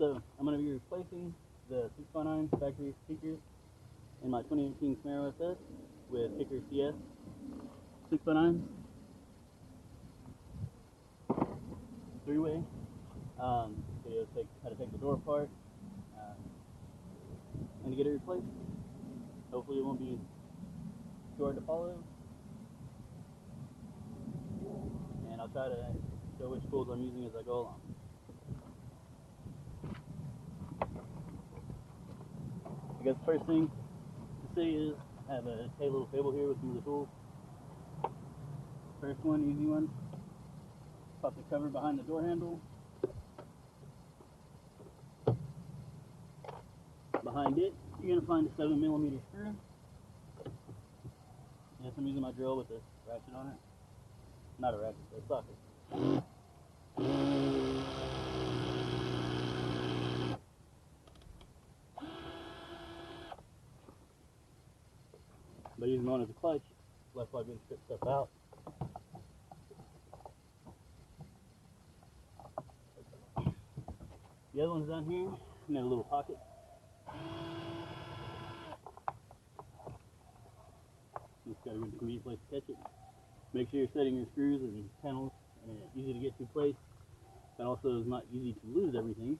So I'm going to be replacing the 6x9 factory speakers in my 2018 Camaro SS with Kicker CS 6x9 three-way. Video how to take the door apart and to get it replaced. Hopefully it won't be too hard to follow, and I'll try to show which tools I'm using as I go along. I guess the first thing to say is I have a little table here with some of the tools. First one, easy one, pop the cover behind the door handle. Behind it, you're going to find a 7mm screw. Yes, I'm using my drill with a ratchet on it. Not a ratchet, but a socket. By using one as a clutch, left while I can strip stuff out. The other one's down here in a little pocket. Just got a good convenient place to catch it. Make sure you're setting your screws and panels and it's easy to get to place. But also is not easy to lose everything.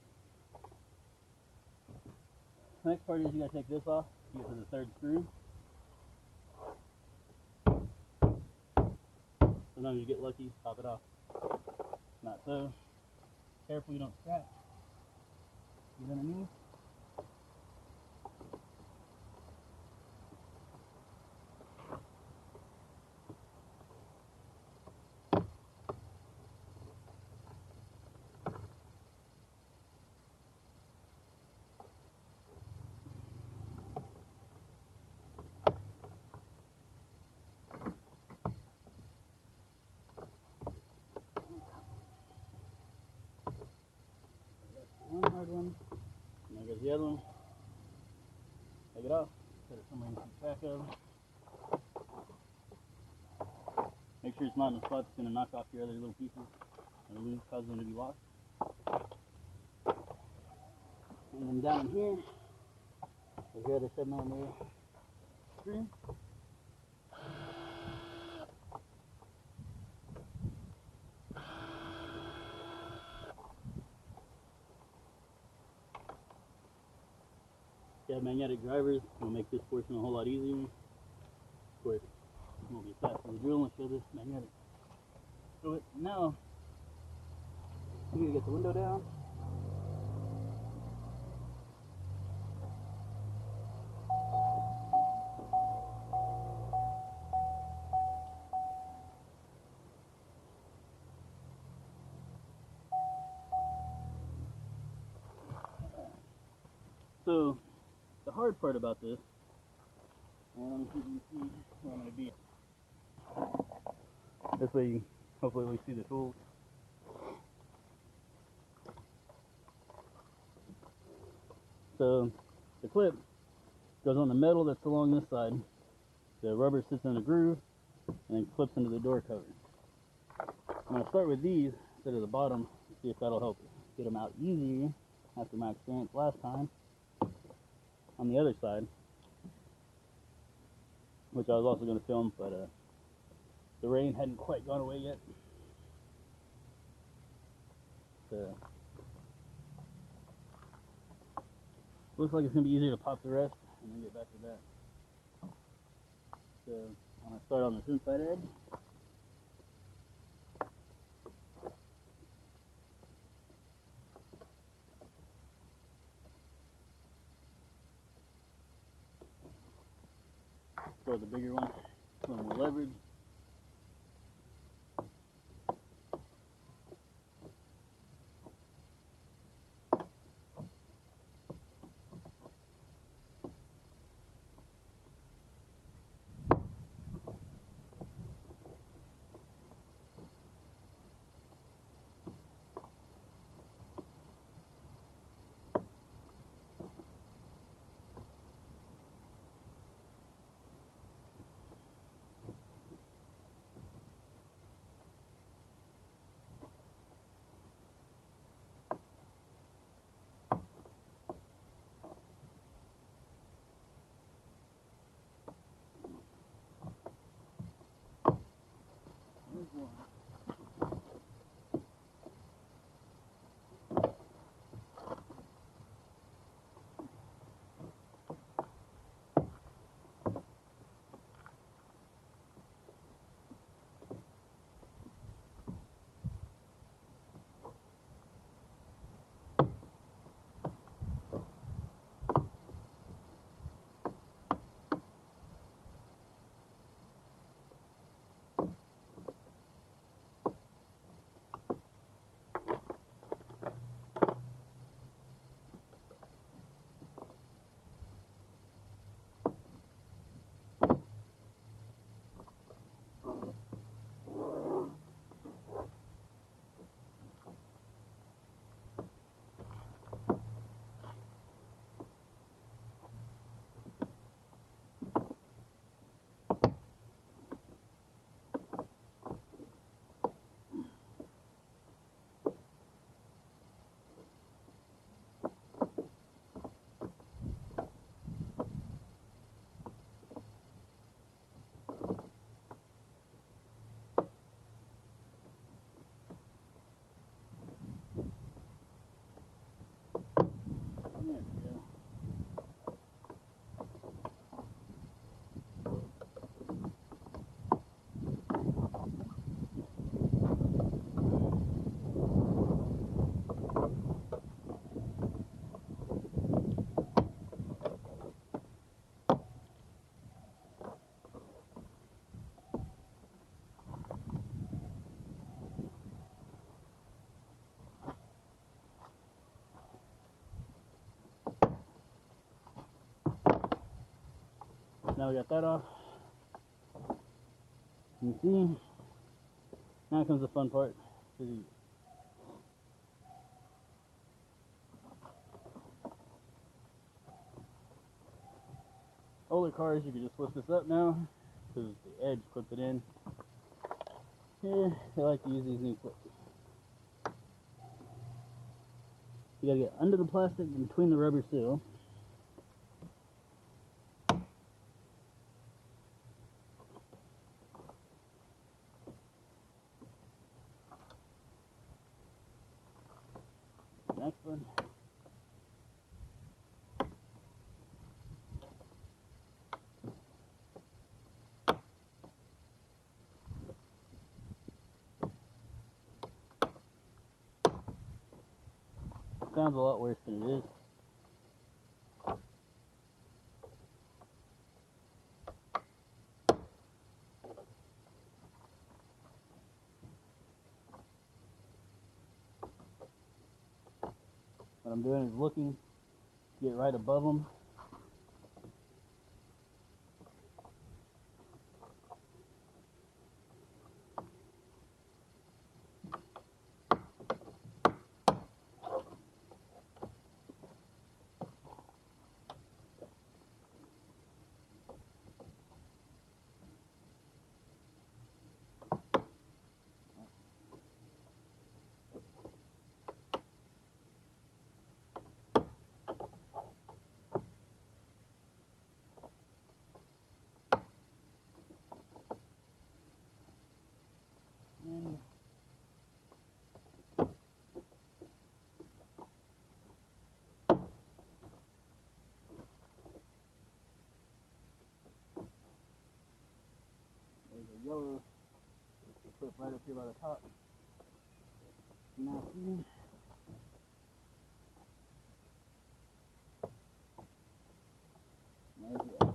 The next part is you gotta take this off to get to the third screw. Sometimes you get lucky, pop it off. Not so. Careful you don't scratch. Get underneath. One hard one, and there goes the other one. Take it off, put it somewhere you can keep track of. Make sure it's not in a spot that's going to knock off your other little pieces or lose, cause them to be lost. And then down here, there's your other 7mm screw. If you have magnetic drivers, it'll make this portion a whole lot easier. Of course, it won't be as fast as the drill and show this magnetic. So now, I'm going to get the window down. So, the hard part about this, and let me see if you can see where I'm going to be. This way, you hopefully we see the tools. So, the clip goes on the metal that's along this side. The rubber sits in a groove and then clips into the door cover. I'm going to start with these instead of the bottom, see if that'll help get them out easier after my experience last time on the other side, which I was also going to film, but the rain hadn't quite gone away yet. So, looks like it's going to be easier to pop the rest and then get back to that. So, I'm going to start on this inside edge. Start with the bigger one, a little more leverage. Now we got that off. You can see, now comes the fun part. Older cars, you can just flip this up now because the edge clipped it in. Here, they like to use these new clips. You gotta get under the plastic and between the rubber seal. Next one. Sounds a lot worse than it is. What I'm doing is looking to get right above them. And there's a yellow clip right up here by the top. Now see, there's the edge.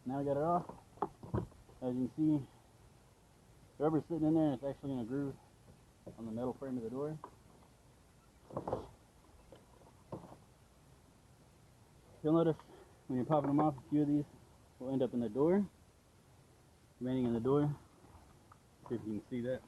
Now I got it off. As you can see, the rubber's sitting in there and it's actually in a groove on the metal frame of the door. You'll notice when you're popping them off, a few of these will end up in the door, remaining in the door. See if you can see that.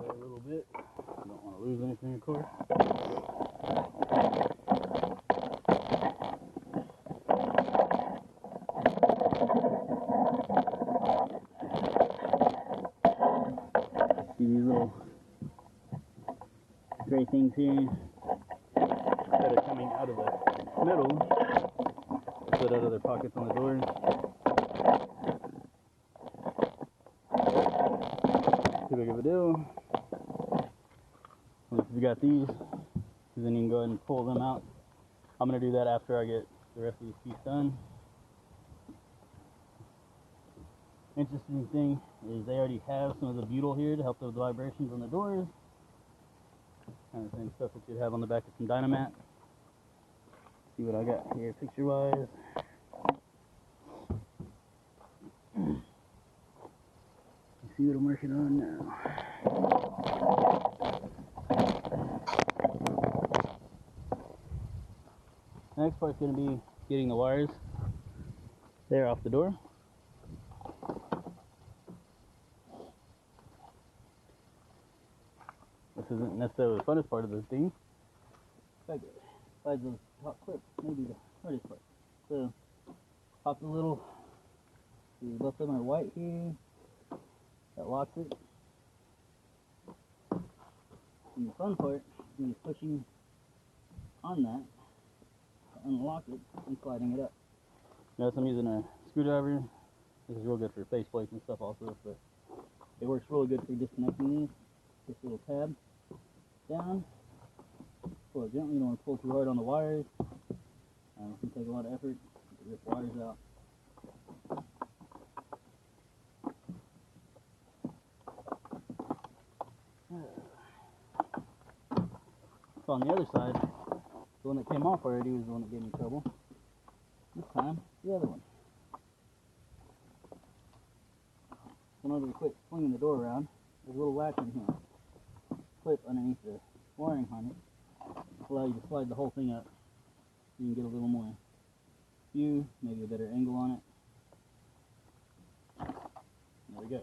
A little bit. I don't want to lose anything, of course. See these little gray things here that are coming out of the middle, put out of their pockets on the door. Too big of a deal. If you got these, then you can go ahead and pull them out. I'm going to do that after I get the rest of this piece done. Interesting thing is they already have some of the butyl here to help with the vibrations on the doors. Kind of same stuff that you'd have on the back of some Dynamat. See what I got here picture wise. See what I'm working on now. The next part's going to be getting the wires there off the door. This isn't necessarily the funnest part of the thing. Besides the top clip, maybe the hardest part. So, pop the little, both of them are white here. That locks it. And the fun part is pushing on that to unlock it and sliding it up. Notice I'm using a screwdriver. This is real good for face plates and stuff also, but it works really good for disconnecting these. This little tab down. Pull it gently. You don't want to pull too hard on the wires. It can take a lot of effort to rip wires out. So on the other side, the one that came off already was the one that gave me trouble. This time, the other one. quit swinging the door around, there's a little latch in here. Clip underneath the wiring harness. Allow you to slide the whole thing up so you can get a little more view, maybe a better angle on it. There we go.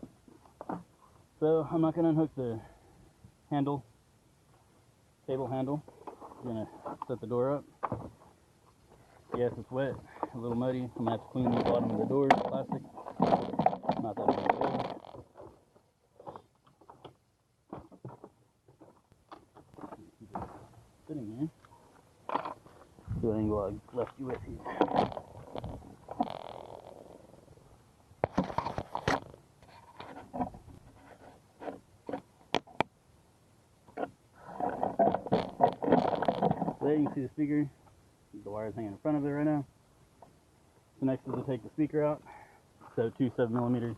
So I'm not going to unhook the handle, table handle. I'm going to set the door up. Yes, it's wet, a little muddy. I'm going to have to clean the bottom of the door, plastic. Not that big of a deal. Sitting here. Do an angle I left you with here. There you can see the speaker. The wire's hanging in front of it right now. So next is to take the speaker out. So 2 7mm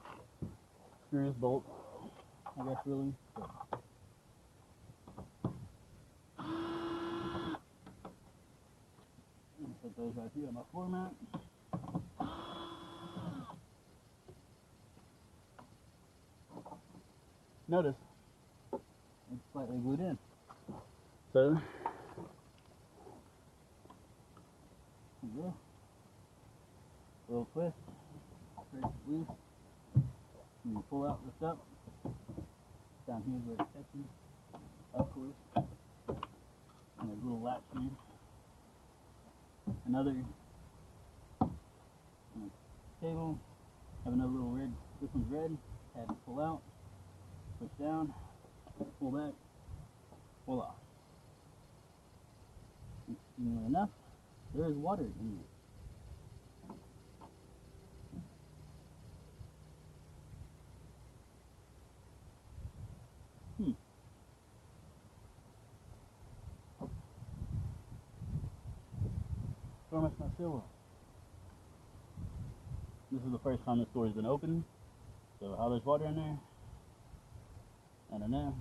screws, bolts, I guess really. Put those right here on my floor mat. Notice it's slightly glued in. So there you go. A little twist, break it loose. You can pull out, lift up. Down here is where it's catching, of course. And there's a little latch here. Another cable. Have another little red. This one's red. Had to pull out, push down, pull back, voila. Interestingly enough, there is water in here. So much my silver. This is the first time this door has been opened, so how there's water in there, I don't know.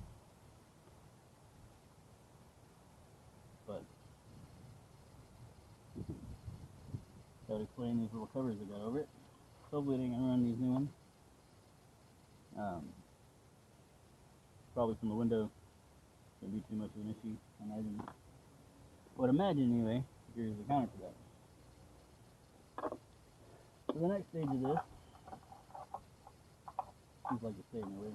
But gotta explain these little covers I got over it. Hopefully they ain't gonna run these new ones. Probably from the window shouldn't be too much of an issue, I imagine. But imagine anyway, here's the counter for that. So the next stage of this, seems like it's staying away,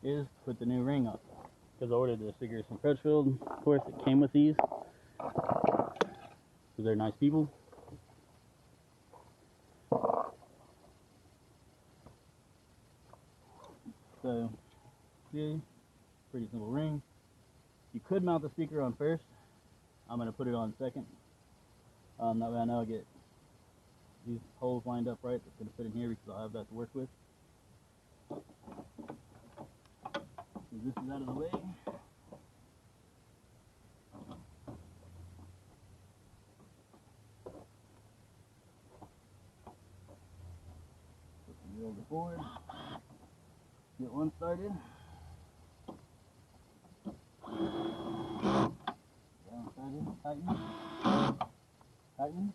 is put the new ring on. Because I ordered the stickers from Crutchfield. Of course, it came with these. Because they're nice people. So, see, pretty simple ring. You could mount the speaker on first. I'm going to put it on second. That way I know I get these holes lined up right. That's going to fit in here because I'll have that to work with. So this is out of the way. Put the wheel forward. Get one started. Down started. Tighten. Tighten.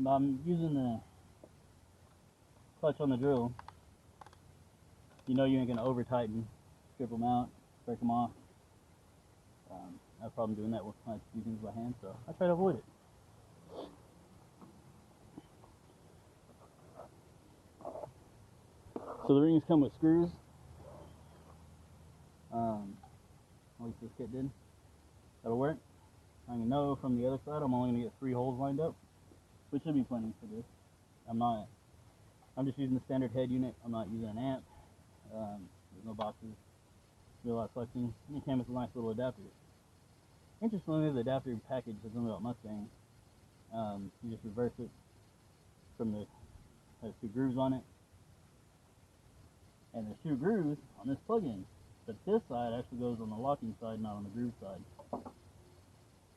I'm using the clutch on the drill. You know you ain't going to over tighten, strip them out, break them off. I have a problem doing that when I do things by hand, so I try to avoid it. So the rings come with screws. At least this kit did. That'll work. I know from the other side I'm only going to get 3 holes lined up, which should be plenty for this. I'm just using the standard head unit. I'm not using an amp. There's no boxes. Do a lot of flexing. And it came with a nice little adapter. Interestingly, the adapter package has something about Mustang. You just reverse it from the, has 2 grooves on it. And there's 2 grooves on this plug-in. But this side actually goes on the locking side, not on the groove side.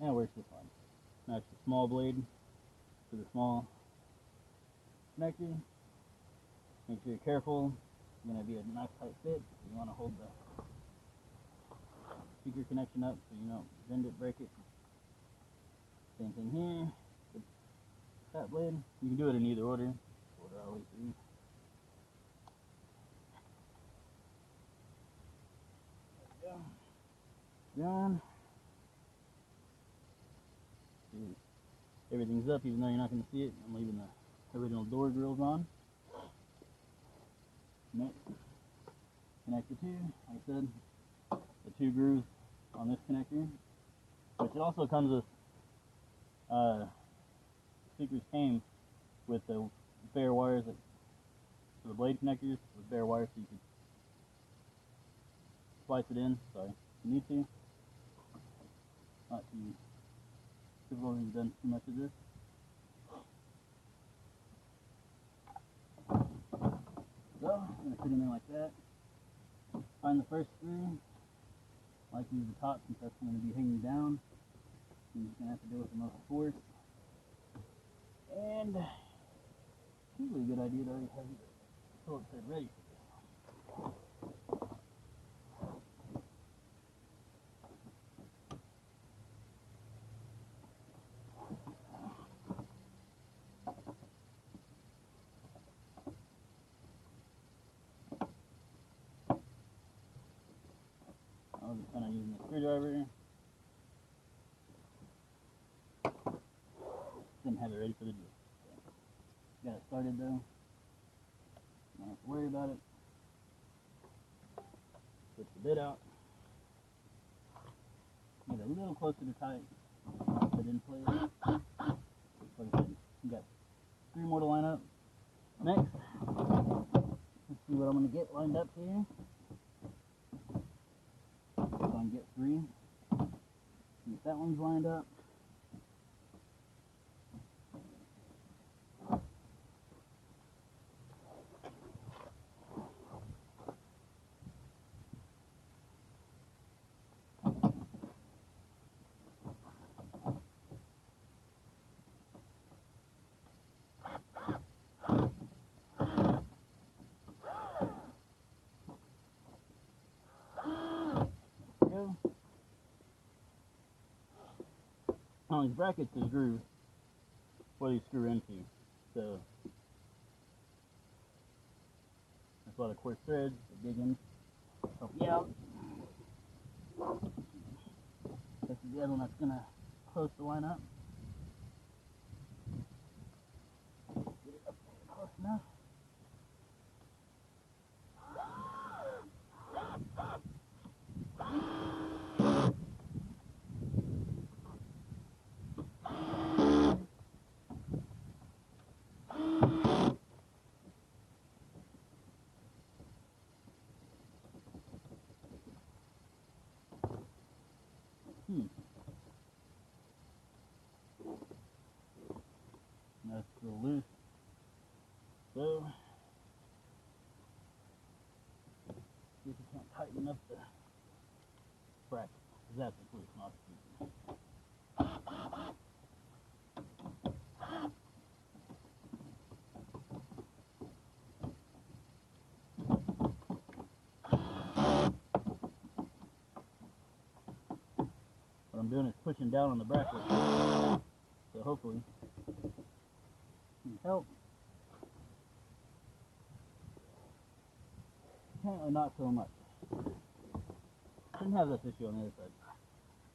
And it works just fine. That's the small blade to the small connector. Make sure you're careful. It's going to be a nice tight fit. You want to hold the speaker connection up so you don't bend it, break it. Same thing here. With that blade. You can do it in either order. Order I always do. Done. Everything's up, even though you're not going to see it. I'm leaving the original door grills on. Next, connect the two. Like I said, the two grooves on this connector, which it also comes with. Stickers came with the bare wires that, for the blade connectors with bare wires, so you could splice it in. Sorry, if you need to. Not too difficult. You've done too much of this. So I'm gonna put it in there like that. Find the first screw. I like to use the top since that's going to be hanging down. You're just gonna have to do it with the most force. And it's usually a good idea to already have your Phillips head ready for this. I was just kind of using the screwdriver. Didn't have it ready for the drill. So, got it started though. Don't have to worry about it. Switch the bit out. Get a little closer to tight. Put it in place. Like I said, you got 3 more to line up. Next, let's see what I'm going to get lined up here. So I can get 3. Get that one's lined up. Now these brackets is grooved where you screw into, so that's why the coarse threads dig in, help you out. This is the other one that's gonna close the line up. Get it up there close enough. That's a little loose. So, see if you can't tighten up the bracket. That's a loose, not the What I'm doing is pushing down on the bracket. So hopefully can help. Apparently not so much. Didn't have this issue on the other side.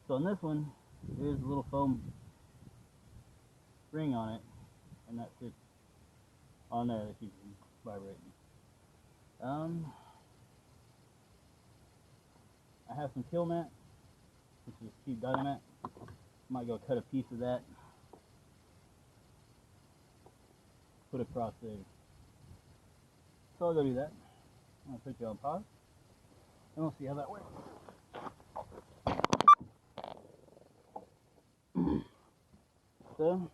So on this one, there's a little foam spring on it, and that sits on there that keeps it vibrating. I have some kill mat, which is cheap Dynamat. Might go cut a piece of that, put across there. So I'll go do that. I'm gonna put you on pause, and we'll see how that works. So,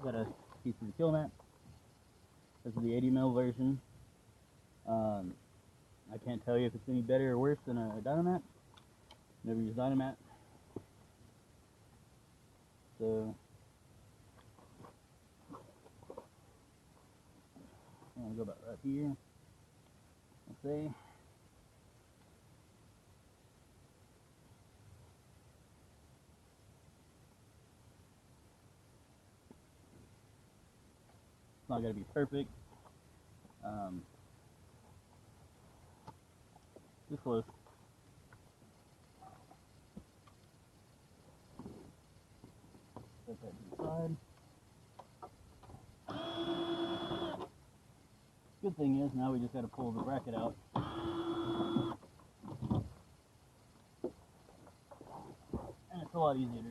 got a piece of the kill mat. This is the 80mm version. I can't tell you if it's any better or worse than a Dynamat. Never used Dynamat. So, I'm gonna go about right here. Let's see. It's not gonna be perfect. Just close. thing is, now we just got to pull the bracket out. And it's a lot easier to do.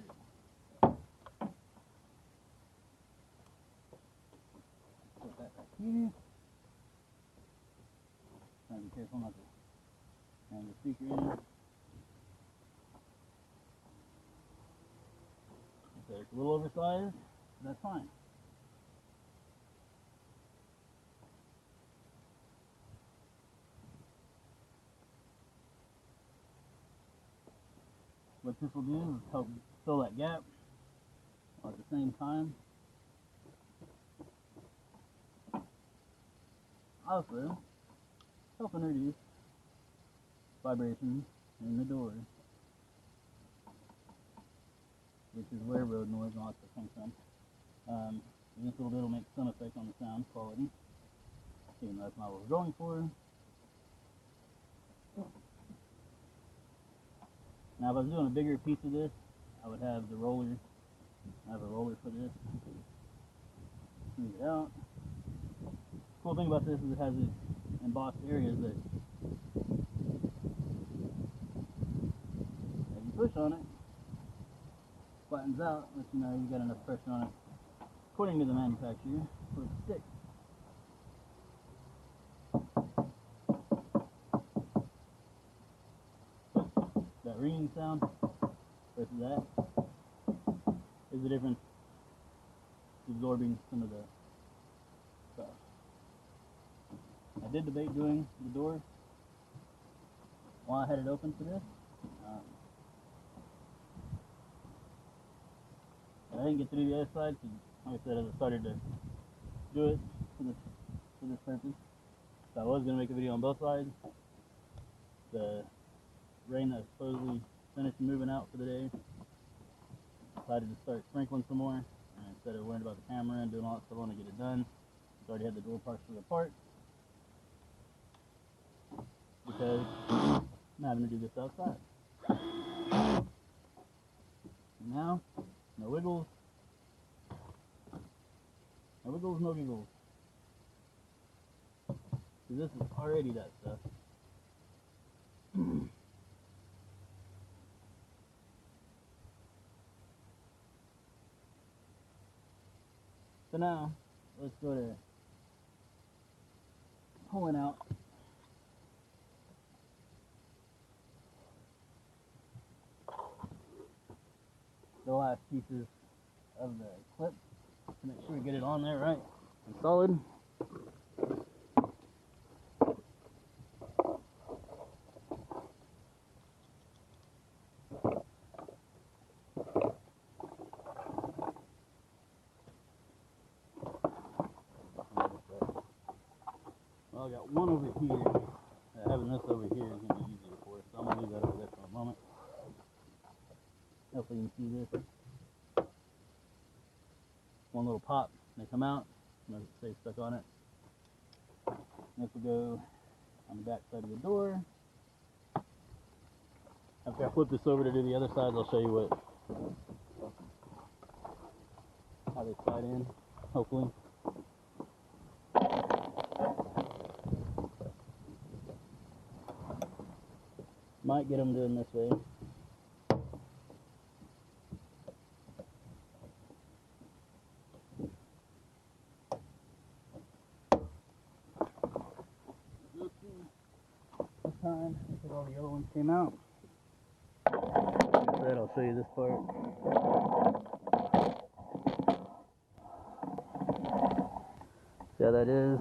Put that back here. Try to be careful not to hang the speaker in. So it's a little oversized, but that's fine. What this will do is help fill that gap, while at the same time also helping reduce vibrations in the door, which is where road noise and all that stuff comes from. This little bit will make some effect on the sound quality, even though that's not what we're going for. Now, if I was doing a bigger piece of this, I would have the roller. I have a roller for this. Smooth it out. Cool thing about this is it has these embossed areas that, if you push on it, flattens out, lets you know you got enough pressure on it, according to the manufacturer, for it to stick. That ringing sound versus that is the difference. It's absorbing some of the stuff. I did debate doing the door while I had it open for this. I didn't get to do the other side because, like I said, as I started to do it for this purpose. So I was going to make a video on both sides. The rain that was supposedly finished moving out for the day, decided to start sprinkling some more, and instead of worrying about the camera and doing all that stuff, I want to get it done. I already had the door partially apart because I'm having to do this outside. And now, no wiggles, no giggles. See, this is already that stuff. So now, let's go to pulling out the last pieces of the clip to make sure we get it on there right and solid. Well, I got one over here. Having this over here is going to be easier for us, so I'm going to leave that over there for a moment. Hopefully you can see this. One little pop, and they come out, and it stays stuck on it. This will go on the back side of the door. After I flip this over to do the other side, I'll show you how they slide in, hopefully. Might get them doing this way. This time, looks like all the yellow ones came out. Like I said, I'll show you this part. See how that is?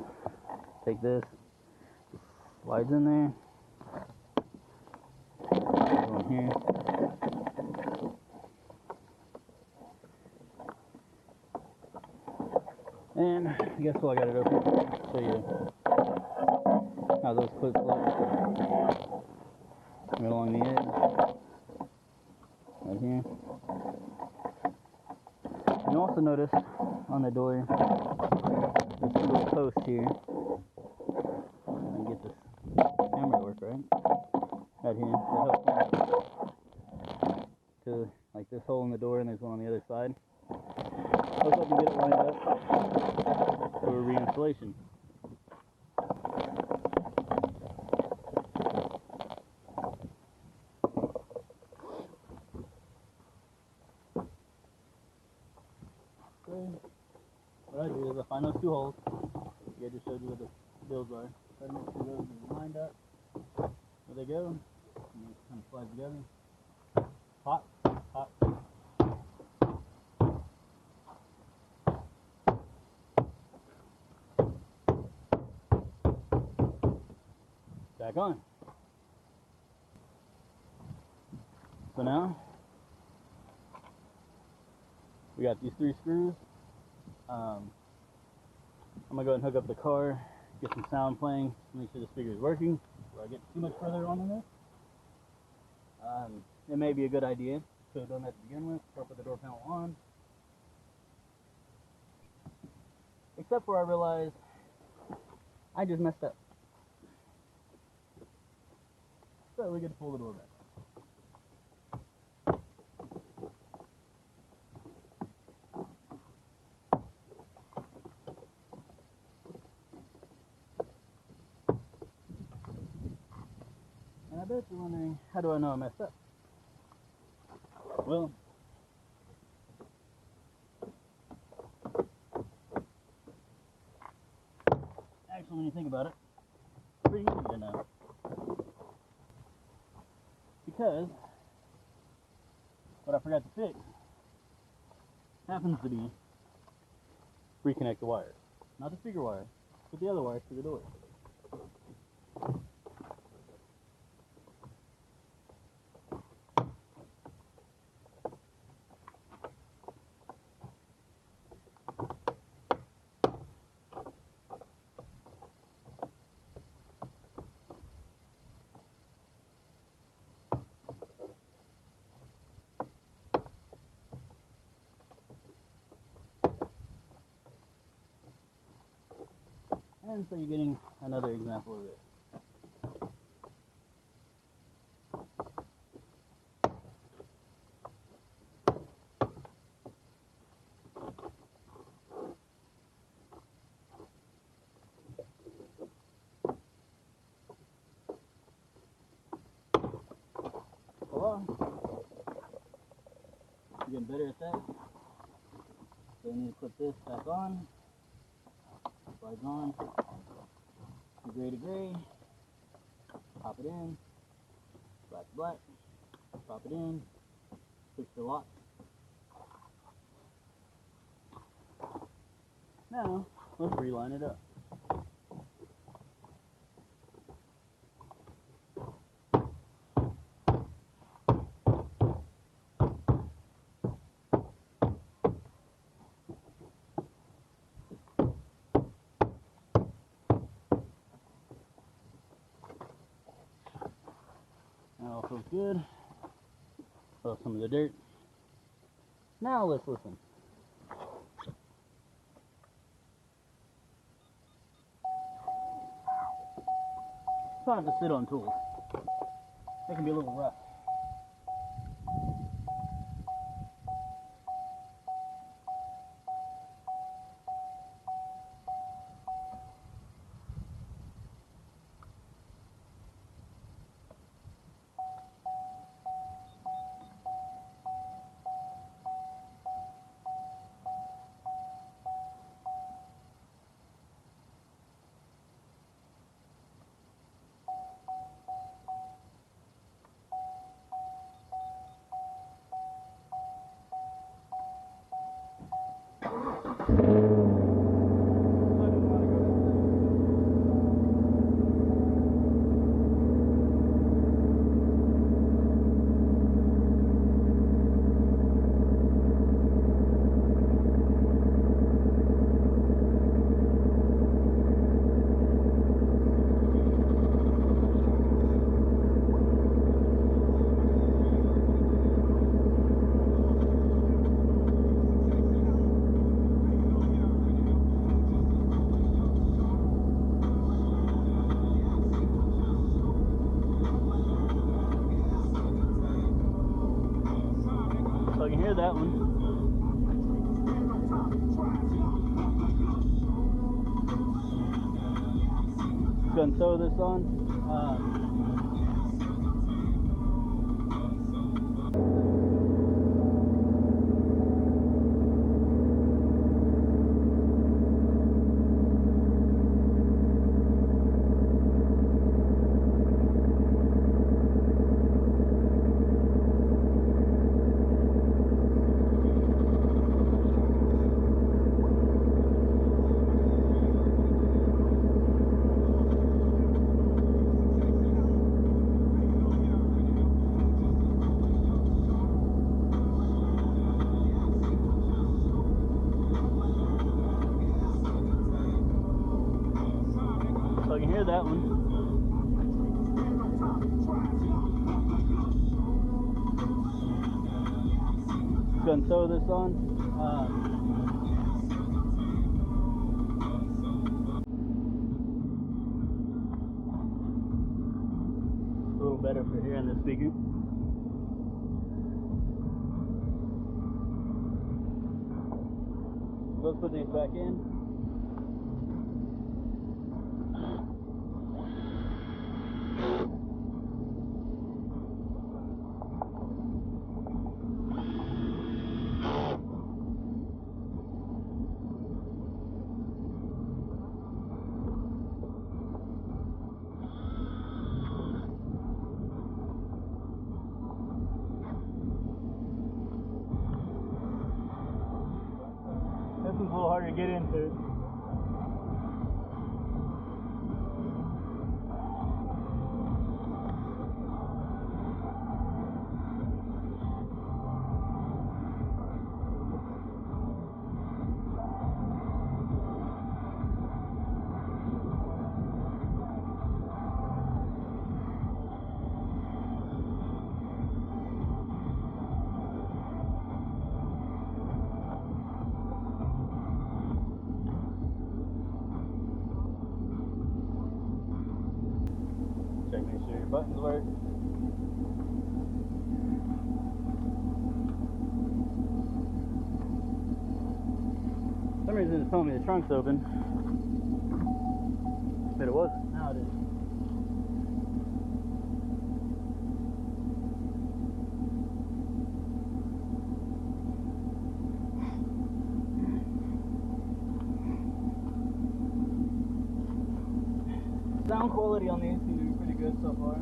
Take this, slides in there. One here. And I guess while I got it open, I'll show you how those clips look. Right along the edge. Right here. You also notice on the door, this little post here. Let me get this camera to work right. Right here. That helps to like this hole in the door, and there's one on the other side. I was hoping to get it lined up for reinstallation. what I do is I find those 2 holes. Yeah, I just showed you where the bills are. Try to make sure those are lined up. There they go. And it kind of slides together. Pop, pop. Back on. So now we got these 3 screws. I'm gonna go ahead and hook up the car, get some sound playing, make sure the speaker is working before I get too much further on in this. It may be a good idea to have done that to begin with, or put the door panel on. Except for I realized I just messed up. So we get to pull the door back. And I bet you're wondering, how do I know I messed up? Well, actually, when you think about it, it's pretty easy to know. Because what I forgot to fix happens to be reconnect the wires. Not the speaker wire, but the other wires to the door. And so you're getting another example of this. Voila. You're getting better at that. So you need to put this back on. Slides on. Gray to gray. Pop it in. Black to black. Pop it in. Push the lock. Now, let's reline it up. That all feels good. Throw some of the dirt. Now let's listen. Try not to sit on tools. They can be a little rough. So I can hear that one. Go and throw this on. go ahead and throw this on. A little better for hearing the speaker. Let's put these back in. This one's a little harder to get into. Check, make sure your buttons work. For some reason it's telling me the trunk's open, but it wasn't. Now it is. Sound quality on these seems to be pretty good so far.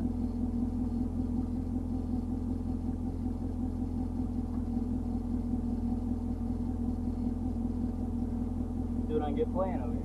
See what I can get playing over here.